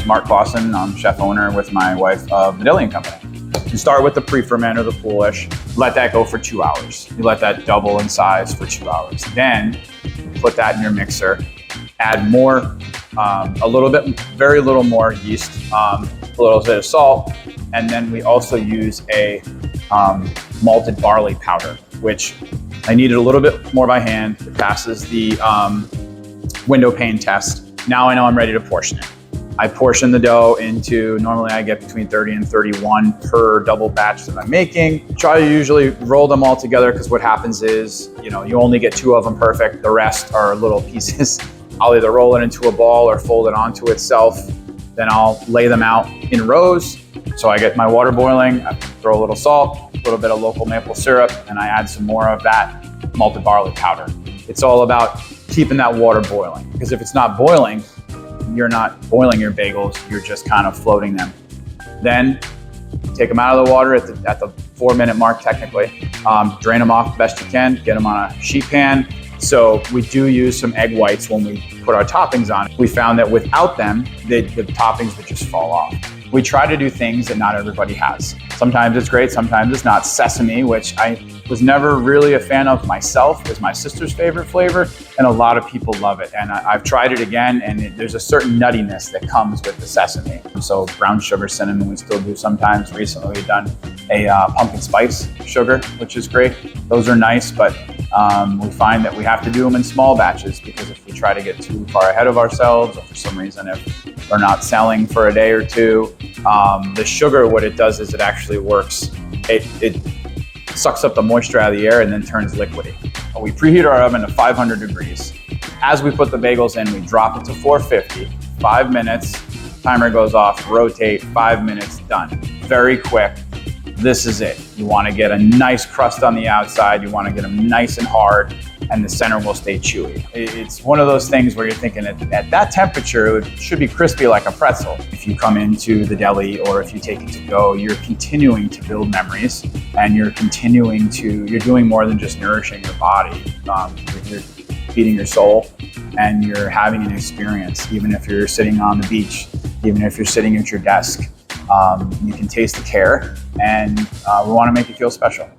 Mark Clausen. I'm chef owner with my wife of the Deli Company. You start with the pre-ferment or the poolish, let that go for 2 hours. You let that double in size for 2 hours. Then put that in your mixer, add more, very little more yeast, a little bit of salt, and then we also use a malted barley powder, which I kneaded a little bit more by hand. It passes the window pane test. Now I know I'm ready to portion it. I portion the dough into, normally I get between 30 and 31 per double batch that I'm making. Try to usually roll them all together, because what happens is, you only get 2 of them perfect. The rest are little pieces. I'll either roll it into a ball or fold it onto itself. Then I'll lay them out in rows. So I get my water boiling, I throw a little salt, a little bit of local maple syrup, and I add some more of that malted barley powder. It's all about keeping that water boiling, because if it's not boiling, you're not boiling your bagels, you're just kind of floating them. Then take them out of the water at the 4-minute mark technically. Drain them off the best you can, get them on a sheet pan. So we do use some egg whites when we put our toppings on. We found that without them, the toppings would just fall off. We try to do things that not everybody has. Sometimes it's great, sometimes it's not. Sesame, which I was never really a fan of myself, is my sister's favorite flavor, and a lot of people love it. And I've tried it again, and there's a certain nuttiness that comes with the sesame. So brown sugar, cinnamon, we still do sometimes. Recently we've done a pumpkin spice sugar, which is great. Those are nice, but we find that we have to do them in small batches, because if we try to get too far ahead of ourselves, or for some reason if we're not selling for a day or two, the sugar, what it does is it actually works. It sucks up the moisture out of the air and then turns liquidy. We preheat our oven to 500 degrees. As we put the bagels in, we drop it to 450, 5 minutes, timer goes off, rotate, 5 minutes, done. Very quick. This is it. You want to get a nice crust on the outside, you want to get them nice and hard, and the center will stay chewy. It's one of those things where you're thinking at that temperature, it should be crispy like a pretzel. If you come into the deli or if you take it to go, you're continuing to build memories, and you're doing more than just nourishing your body. You're feeding your soul, and you're having an experience, even if you're sitting on the beach, even if you're sitting at your desk. You can taste the care, and we want to make you feel special.